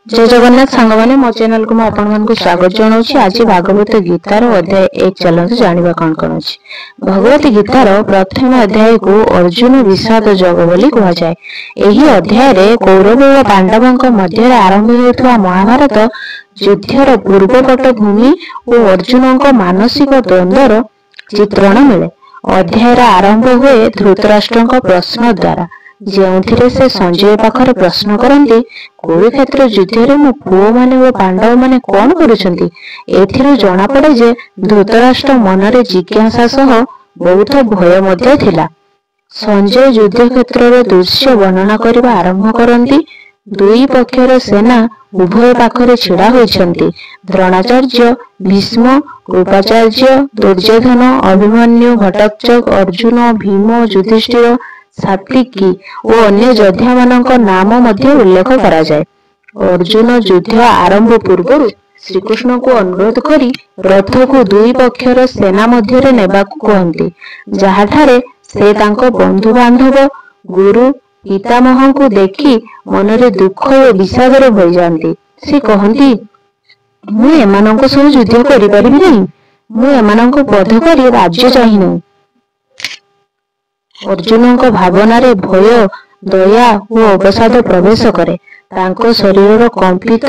जय जगन्नाथ सांग मैंने मो चैनल को आपको स्वागत जनाऊँ। आज भागवत गीतार अध्याय 1 चलते जाना कौन कौन अच्छी। भगवत गीतार प्रथम अध्याय को अर्जुन विषाद जग बोली कहुए। यही अध्याय कौरव और पांडवों मध्य आरंभ होता महाभारत युद्धर पूर्व पटभूमि और अर्जुन मानसिक द्वंद्वर चित्रण मिले। अध्यायर आरंभ हुए धृतराष्ट्र प्रश्न द्वारा जो से संजय पाखरे प्रश्न करती कुरुक्षेत्र युद्ध मो पुओ माने और पांडव माने कौन करुछंती। एथिरो जणा पड़े जे धृतराष्ट्र मनरे जिज्ञासा सह बहुत भय मध्य थिला। संजय युद्ध क्षेत्र रे दृश्य वर्णना करबा आरंभ करती। दुई पक्षर सेना उभय पाखरे छिड़ा होइछंती। द्रोणाचार्य, भीष्म, कृपाचार्य, दुर्योधन, अभिमन्यु, घटोत्कच, अर्जुन, भीम, युधिष्ठिर, सात्विकी और अन्य योद्धा मानक नाम मध्य उल्लेख करा जाए। अर्जुन युद्ध आरंभ पूर्व श्रीकृष्ण को अनुरोध करी रथ को दुई पक्षर सेना मध्य नेबाकु कहती, जहाठारे से तांको बंधु बांधव गुरु पितामह को देखी मनरे दुख और विषादर भई जाती। से कहती, मु एमानंक सह युद्ध करि परिबि नहीं, मु एमानंक वध करी राज्य चाहि नहीं। अर्जुन भावना रे भय, दया और अवसाद प्रवेश करे। तांको शरीर कंपित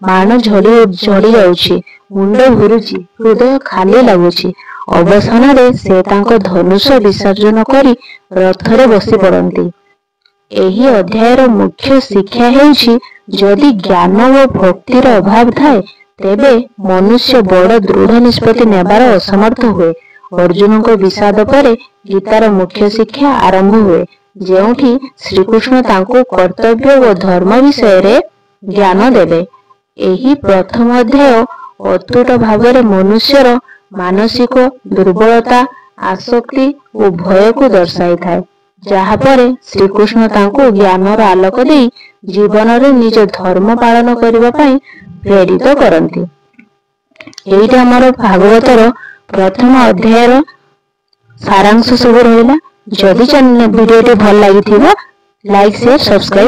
मान झड़ी जाउछि, मुंड घुरुछि, हृदय खाली लागुछि। अवसान रे से तांको धनुष विसर्जन करी रथरे बसी पड़ती। एही अध्यायर मुख्य शिक्षा हेउछि, जदि ज्ञान और भक्तिर अभाव थाए तेबे मनुष्य बड़ दृढ़ निष्पत्ति नेबार असमर्थ हुए। अर्जुन को विषाद पर गीतार मुख्य शिक्षा आरंभ हुए, जेउठी श्रीकृष्ण तांको कर्तव्य और धर्म विषय रे ज्ञान देवे। एही प्रथम अध्याय अतुट भावरे मनुष्यर मानसिक दुर्बलता, आसक्ति और भय को दर्शाई थाए, जहा पर श्रीकृष्ण तांको ज्ञानर आलोक दे जीवन रे निज धर्म पालन करबा पई प्रेरित करंती। एइटा हमर भागवतर प्रथम अध्यायर सारांश सब रहिला। जदि वीडियो भल लगी लाइक शेयर सब्सक्राइब